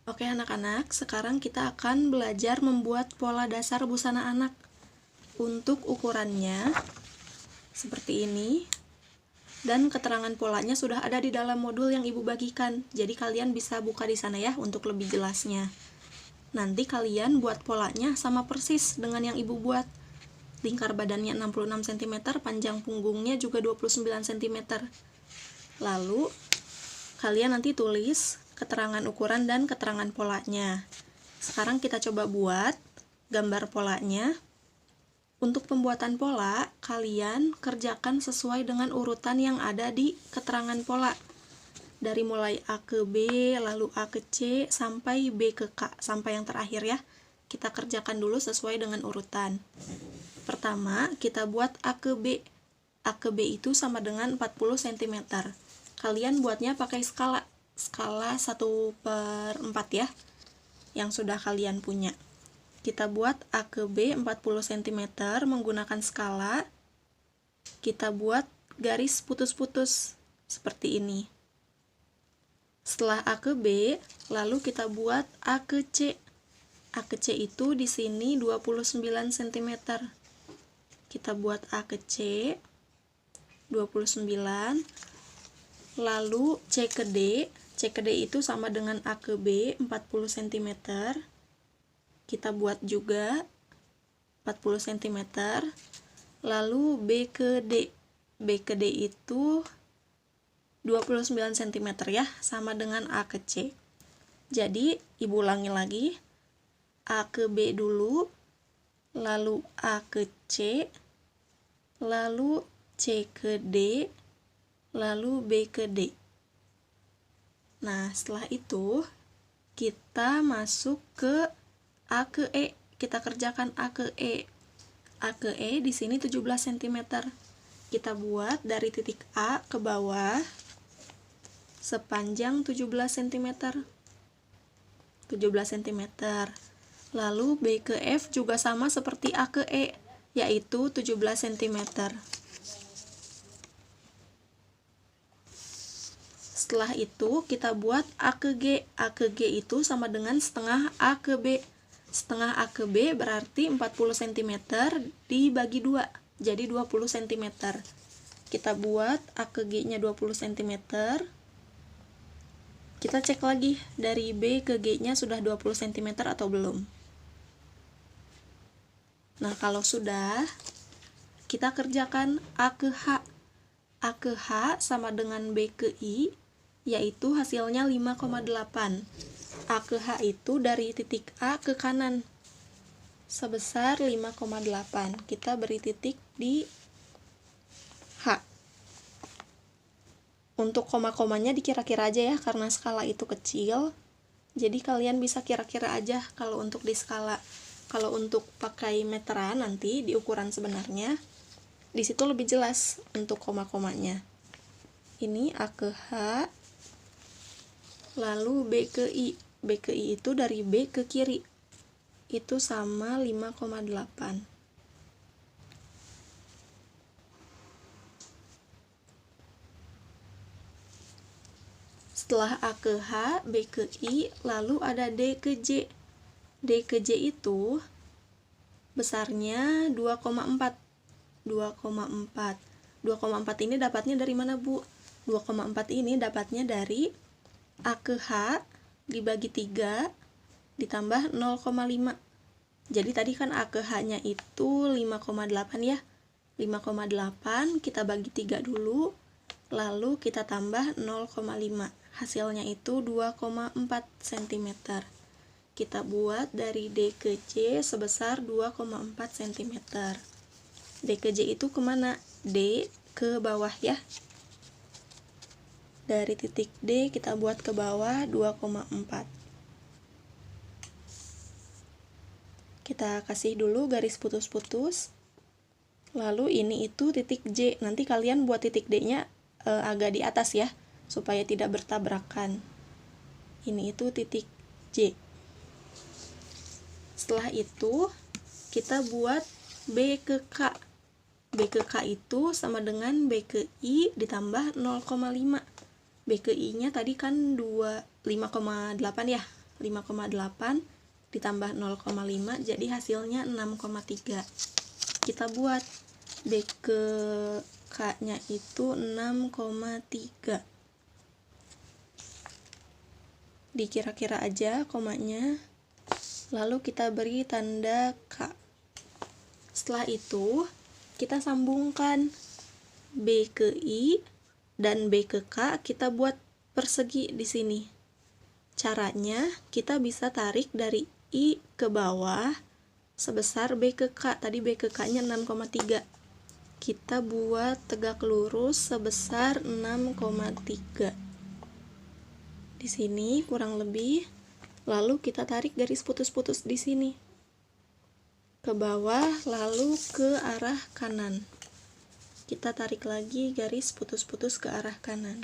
Oke anak-anak, sekarang kita akan belajar membuat pola dasar busana anak. Untuk ukurannya seperti ini, dan keterangan polanya sudah ada di dalam modul yang ibu bagikan. Jadi kalian bisa buka di sana ya untuk lebih jelasnya. Nanti kalian buat polanya sama persis dengan yang ibu buat. Lingkar badannya 66 cm, panjang punggungnya juga 29 cm. Lalu kalian nanti tulis keterangan ukuran dan keterangan polanya. Sekarang kita coba buat gambar polanya. Untuk pembuatan pola, kalian kerjakan sesuai dengan urutan yang ada di keterangan pola. Dari mulai A ke B, lalu A ke C, sampai B ke K, sampai yang terakhir ya. Kita kerjakan dulu sesuai dengan urutan. Pertama, kita buat A ke B. A ke B itu sama dengan 40 cm. Kalian buatnya pakai skala 1/4 ya, yang sudah kalian punya. Kita buat A ke B 40 cm menggunakan skala. Kita buat garis putus-putus seperti ini. Setelah A ke B, lalu kita buat A ke C. A ke C itu di sini 29 cm. Kita buat A ke C 29. Lalu C ke D. C ke D itu sama dengan A ke B 40 cm. Kita buat juga 40 cm. Lalu B ke D. B ke D itu 29 cm ya, sama dengan A ke C. Jadi, ibu ulangi lagi. A ke B dulu, lalu A ke C, lalu C ke D, lalu B ke D. Nah, setelah itu kita masuk ke A ke E. Kita kerjakan A ke E. A ke E di sini 17 cm. Kita buat dari titik A ke bawah sepanjang 17 cm. 17 cm. Lalu B ke F juga sama seperti A ke E, yaitu 17 cm. Setelah itu kita buat A ke G. A ke G itu sama dengan setengah A ke B. Setengah A ke B berarti 40 cm dibagi 2, jadi 20 cm. Kita buat A ke G nya 20 cm. Kita cek lagi dari B ke G nya sudah 20 cm atau belum. Nah, kalau sudah, kita kerjakan A ke H. A ke H sama dengan B ke I, yaitu hasilnya 5,8. A ke H itu dari titik A ke kanan sebesar 5,8. Kita beri titik di H. Untuk koma-komanya dikira-kira aja ya, karena skala itu kecil. Jadi kalian bisa kira-kira aja kalau untuk di skala. Kalau untuk pakai meteran nanti di ukuran sebenarnya, di situ lebih jelas untuk koma-komanya. Ini A ke H, lalu B ke I. B ke I itu dari B ke kiri. Itu sama 5,8. Setelah A ke H, B ke I, lalu ada D ke J. D ke J itu besarnya 2,4. 2,4. 2,4 ini dapatnya dari mana, Bu? 2,4 ini dapatnya dari A ke H dibagi 3 ditambah 0,5. Jadi tadi kan A ke H-nya itu 5,8 ya. 5,8 kita bagi 3 dulu, lalu kita tambah 0,5. Hasilnya itu 2,4 cm. Kita buat dari D ke J sebesar 2,4 cm. D ke J itu kemana? D ke bawah ya. Dari titik D kita buat ke bawah 2,4. Kita kasih dulu garis putus-putus. Lalu ini itu titik J. Nanti kalian buat titik D-nya agak di atas ya, supaya tidak bertabrakan. Ini itu titik J. Setelah itu kita buat B ke K. B ke K itu sama dengan B ke I ditambah 0,5. B ke I nya tadi kan 5,8 ya. 5,8 ditambah 0,5 jadi hasilnya 6,3. Kita buat B ke K nya itu 6,3. Dikira-kira aja komanya, lalu kita beri tanda K. Setelah itu kita sambungkan B ke I dan B ke K, kita buat persegi di sini. Caranya kita bisa tarik dari I ke bawah sebesar B ke K. Tadi B ke K nya 6,3. Kita buat tegak lurus sebesar 6,3. Di sini kurang lebih. Lalu kita tarik garis putus-putus di sini ke bawah, lalu ke arah kanan. Kita tarik lagi garis putus-putus ke arah kanan.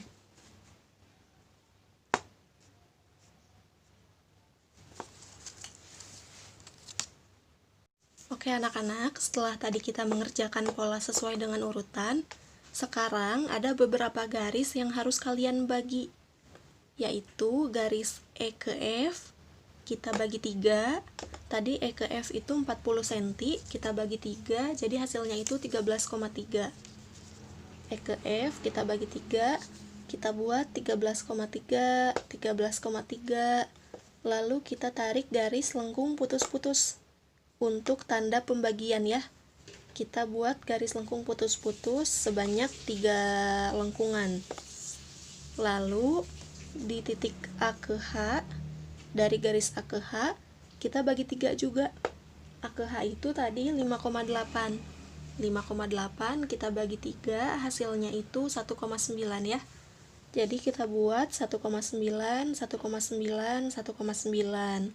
Oke anak-anak, setelah tadi kita mengerjakan pola sesuai dengan urutan, sekarang ada beberapa garis yang harus kalian bagi, yaitu garis E ke F, kita bagi 3. Tadi E ke F itu 40 cm, kita bagi 3, jadi hasilnya itu 13,3. E ke F kita bagi 3, kita buat 13,3, 13,3. Lalu kita tarik garis lengkung putus-putus. Untuk tanda pembagian ya, kita buat garis lengkung putus-putus sebanyak 3 lengkungan. Lalu di titik A ke H, dari garis A ke H kita bagi 3 juga. A ke H itu tadi 5,8. 5,8 kita bagi 3, hasilnya itu 1,9 ya. Jadi kita buat 1,9, 1,9, 1,9.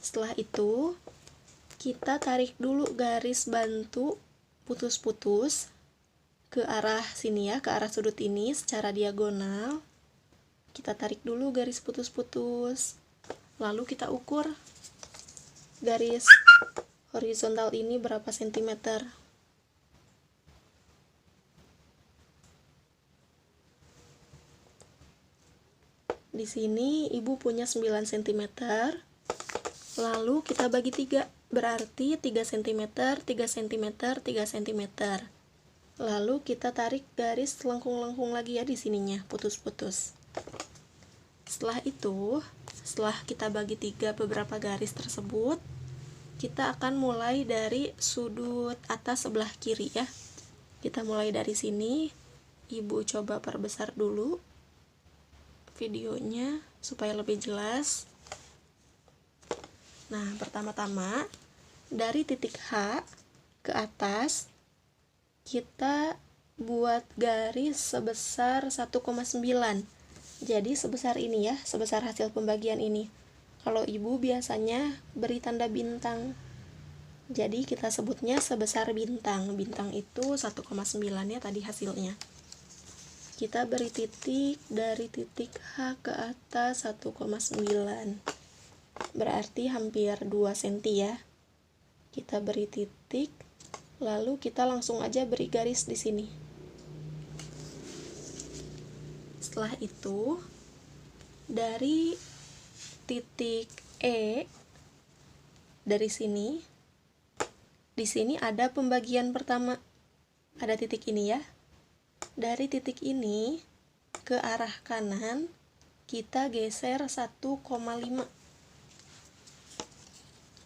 Setelah itu kita tarik dulu garis bantu putus-putus ke arah sini ya, ke arah sudut ini secara diagonal. Kita tarik dulu garis putus-putus. Lalu kita ukur garis horizontal ini berapa sentimeter. Di sini ibu punya 9 cm. Lalu kita bagi 3, berarti 3 cm, 3 cm, 3 cm. Lalu kita tarik garis lengkung-lengkung lagi ya di sininya, putus-putus. Setelah itu, setelah kita bagi 3 beberapa garis tersebut, kita akan mulai dari sudut atas sebelah kiri ya. Kita mulai dari sini. Ibu coba perbesar dulu videonya supaya lebih jelas. Nah, pertama-tama dari titik H ke atas kita buat garis sebesar 1,9. Jadi sebesar ini ya, sebesar hasil pembagian ini. Kalau ibu biasanya beri tanda bintang. Jadi kita sebutnya sebesar bintang. Bintang itu 1,9 ya tadi hasilnya. Kita beri titik dari titik H ke atas 1,9. Berarti hampir 2 cm ya. Kita beri titik, lalu kita langsung aja beri garis di sini. Setelah itu, dari titik E, dari sini, di sini ada pembagian pertama. Ada titik ini ya. Dari titik ini ke arah kanan, kita geser 1,5.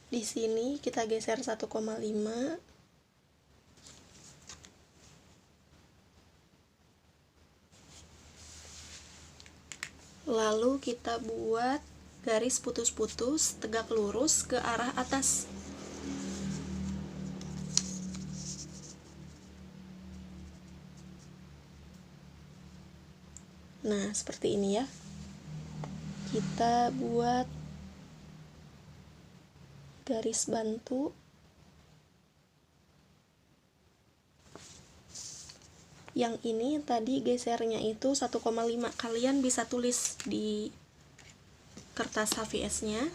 Di sini kita geser 1,5. Lalu kita buat garis putus-putus tegak lurus ke arah atas. Nah, seperti ini ya. Kita buat garis bantu. Yang ini tadi gesernya itu 1,5. Kalian bisa tulis di kertas HVS-nya.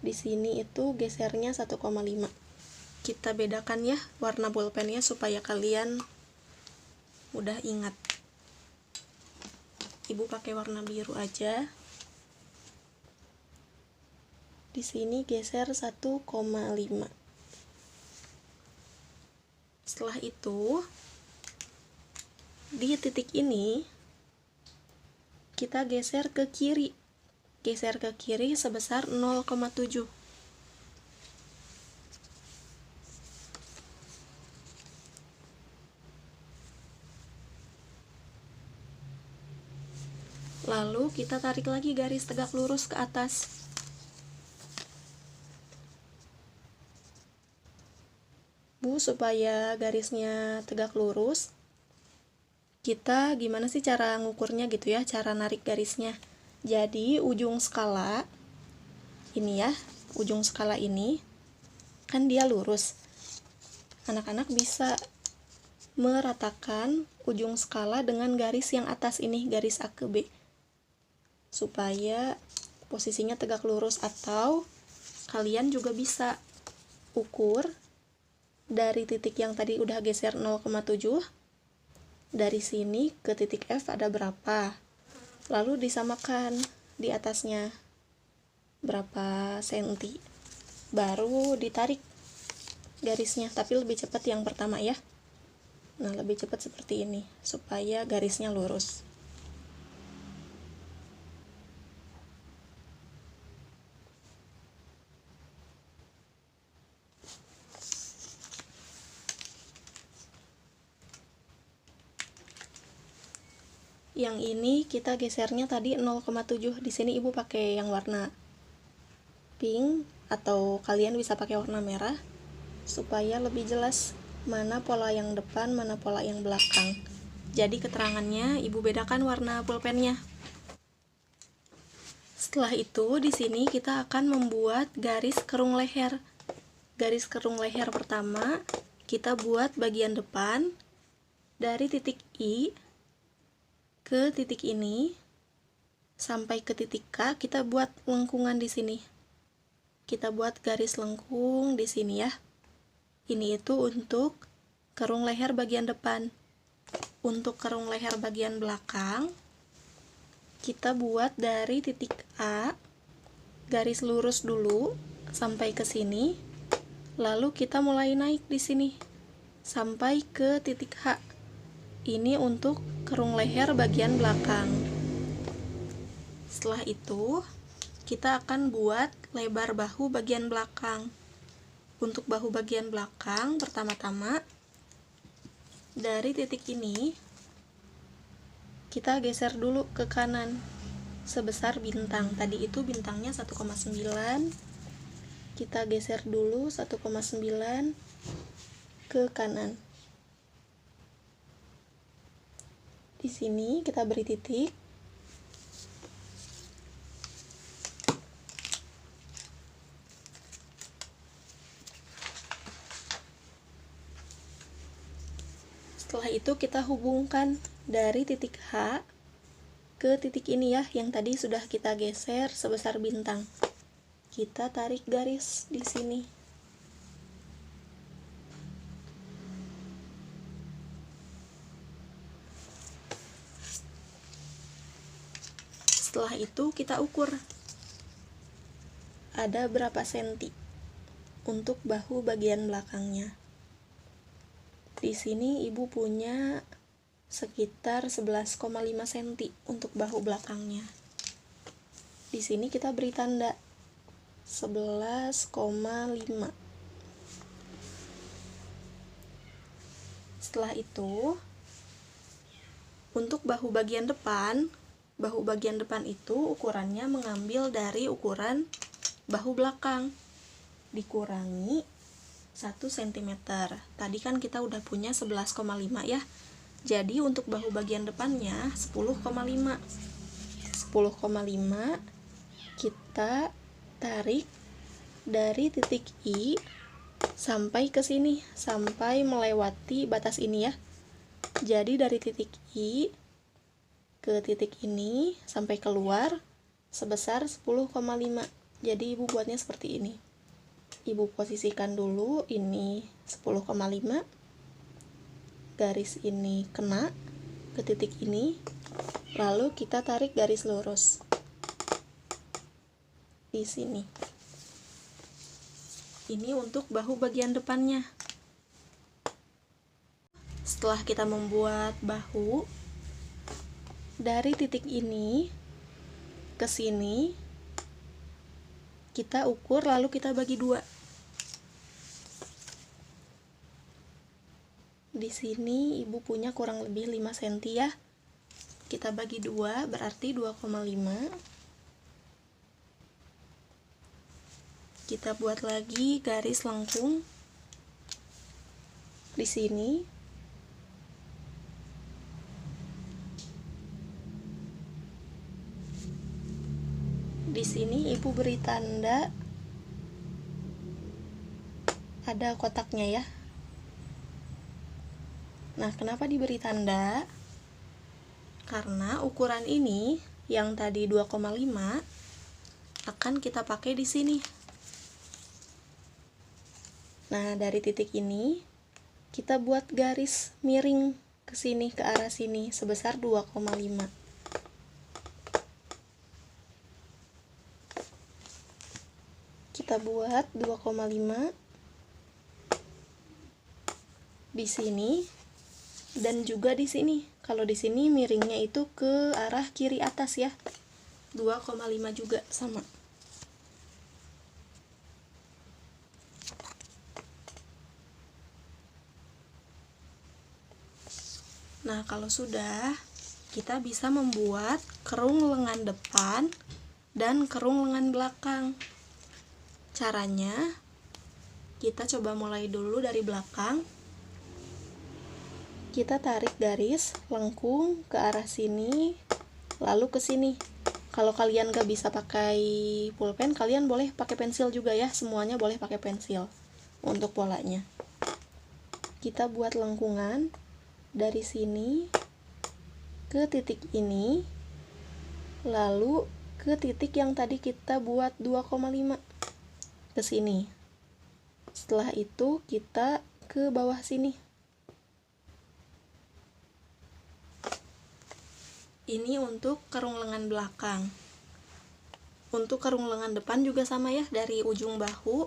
Di sini itu gesernya 1,5. Kita bedakan ya warna bolpennya supaya kalian mudah ingat. Ibu pakai warna biru aja. Di sini geser 1,5. Setelah itu, di titik ini kita geser ke kiri. Geser ke kiri sebesar 0,7. Lalu kita tarik lagi garis tegak lurus ke atas. Bu, supaya garisnya tegak lurus, kita gimana sih cara ngukurnya gitu ya, cara narik garisnya. Jadi ujung skala ini ya, ujung skala ini kan dia lurus. Anak-anak bisa meratakan ujung skala dengan garis yang atas ini, garis A ke B, supaya posisinya tegak lurus. Atau kalian juga bisa ukur dari titik yang tadi udah geser 0,7, dari sini ke titik F ada berapa, lalu disamakan di atasnya berapa senti, baru ditarik garisnya. Tapi lebih cepat yang pertama ya. Nah, lebih cepat seperti ini supaya garisnya lurus. Yang ini kita gesernya tadi 0,7. Di sini Ibu pakai yang warna pink atau kalian bisa pakai warna merah supaya lebih jelas mana pola yang depan, mana pola yang belakang. Jadi keterangannya Ibu bedakan warna pulpennya. Setelah itu di sini kita akan membuat garis kerung leher. Garis kerung leher pertama kita buat bagian depan dari titik I ke titik ini sampai ke titik K. Kita buat lengkungan di sini. Kita buat garis lengkung di sini ya. Ini itu untuk kerung leher bagian depan. Untuk kerung leher bagian belakang, kita buat dari titik A, garis lurus dulu sampai ke sini. Lalu kita mulai naik di sini sampai ke titik H. Ini untuk kerung leher bagian belakang. Setelah itu, kita akan buat lebar bahu bagian belakang. Untuk bahu bagian belakang, pertama-tama dari titik ini kita geser dulu ke kanan sebesar bintang. Tadi itu bintangnya 1,9. Kita geser dulu 1,9 ke kanan. Di sini kita beri titik. Setelah itu kita hubungkan dari titik H ke titik ini ya, yang tadi sudah kita geser sebesar bintang. Kita tarik garis di sini. Setelah itu kita ukur ada berapa senti untuk bahu bagian belakangnya. Di sini Ibu punya sekitar 11,5 cm untuk bahu belakangnya. Di sini kita beri tanda 11,5. Setelah itu, untuk bahu bagian depan itu ukurannya mengambil dari ukuran bahu belakang dikurangi 1 cm. Tadi kan kita udah punya 11,5 ya. Jadi untuk bahu bagian depannya 10,5. 10,5 kita tarik dari titik I sampai ke sini, sampai melewati batas ini ya. Jadi dari titik I ke titik ini sampai keluar sebesar 10,5. Jadi Ibu buatnya seperti ini. Ibu posisikan dulu ini 10,5, garis ini kena ke titik ini, lalu kita tarik garis lurus di sini. Ini untuk bahu bagian depannya. Setelah kita membuat bahu, dari titik ini ke sini kita ukur, lalu kita bagi dua. Di sini ibu punya kurang lebih 5 cm ya. Kita bagi dua, berarti 2,5. Kita buat lagi garis lengkung di sini. Di sini ibu beri tanda, ada kotaknya ya. Nah, kenapa diberi tanda? Karena ukuran ini yang tadi 2,5 akan kita pakai di sini. Nah, dari titik ini kita buat garis miring ke sini, ke arah sini sebesar 2,5. Kita buat 2,5 di sini dan juga di sini. Kalau di sini miringnya itu ke arah kiri atas ya. 2,5 juga sama. Nah, kalau sudah, kita bisa membuat kerung lengan depan dan kerung lengan belakang. Caranya, kita coba mulai dulu dari belakang. Kita tarik garis lengkung ke arah sini, lalu ke sini. Kalau kalian gak bisa pakai pulpen, kalian boleh pakai pensil juga ya. Semuanya boleh pakai pensil untuk polanya. Kita buat lengkungan dari sini ke titik ini, lalu ke titik yang tadi kita buat 2,5 ke sini. Setelah itu kita ke bawah sini. Ini untuk kerung lengan belakang. Untuk kerung lengan depan juga sama ya, dari ujung bahu,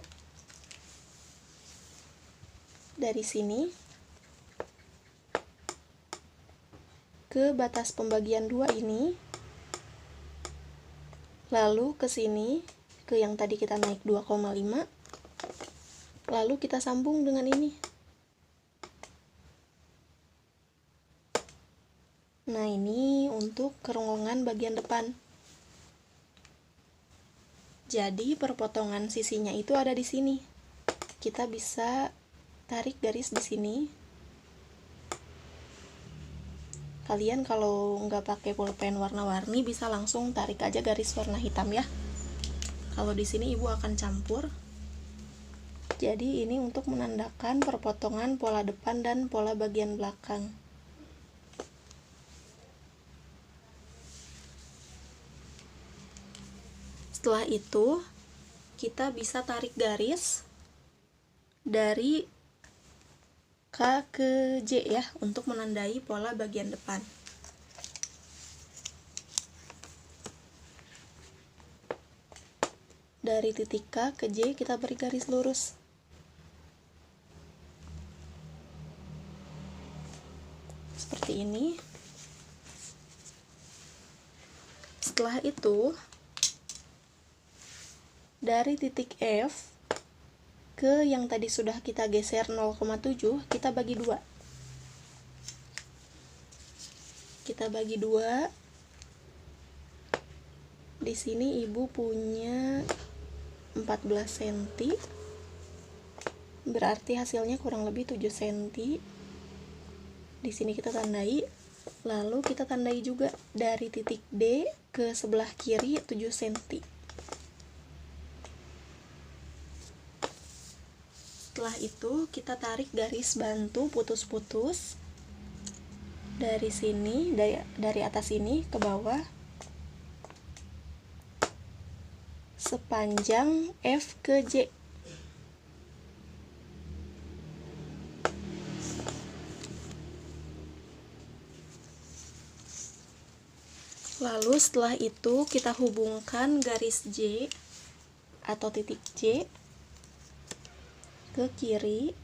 dari sini ke batas pembagian 2 ini, lalu ke sini, ke yang tadi kita naik 2,5, lalu kita sambung dengan ini. Nah, ini untuk kerung lengan bagian depan. Jadi perpotongan sisinya itu ada di sini. Kita bisa tarik garis di sini. Kalian kalau nggak pakai pulpen warna-warni bisa langsung tarik aja garis warna hitam ya. Kalau di sini ibu akan campur. Jadi ini untuk menandakan perpotongan pola depan dan pola bagian belakang. Setelah itu, kita bisa tarik garis dari K ke J ya, untuk menandai pola bagian depan. Dari titik K ke J kita beri garis lurus. Seperti ini. Setelah itu, dari titik F ke yang tadi sudah kita geser 0,7, kita bagi 2. Kita bagi 2. Di sini ibu punya 14 cm. Berarti hasilnya kurang lebih 7 cm. Di sini kita tandai, lalu kita tandai juga dari titik D ke sebelah kiri 7 cm. Setelah itu kita tarik garis bantu putus-putus dari sini, dari atas ini ke bawah sepanjang F ke J. Lalu setelah itu kita hubungkan garis J atau titik J ke kiri.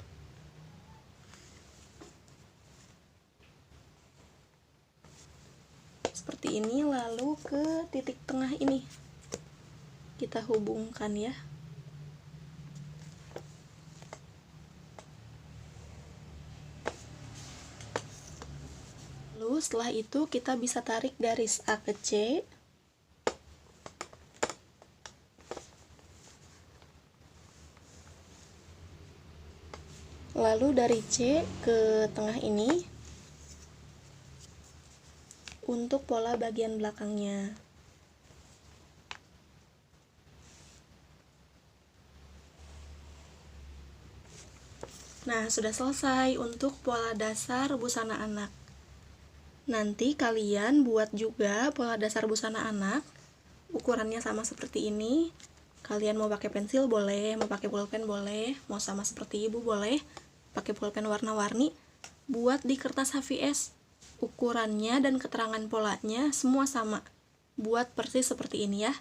Seperti ini, lalu ke titik tengah ini kita hubungkan ya. Lalu setelah itu kita bisa tarik garis A ke C. Lalu dari C ke tengah ini untuk pola bagian belakangnya. Nah, sudah selesai untuk pola dasar busana anak. Nanti kalian buat juga pola dasar busana anak. Ukurannya sama seperti ini. Kalian mau pakai pensil boleh, mau pakai pulpen boleh, mau sama seperti ibu boleh, pakai pulpen warna-warni. Buat di kertas HVS. Ukurannya dan keterangan polanya semua sama. Buat persis seperti ini ya.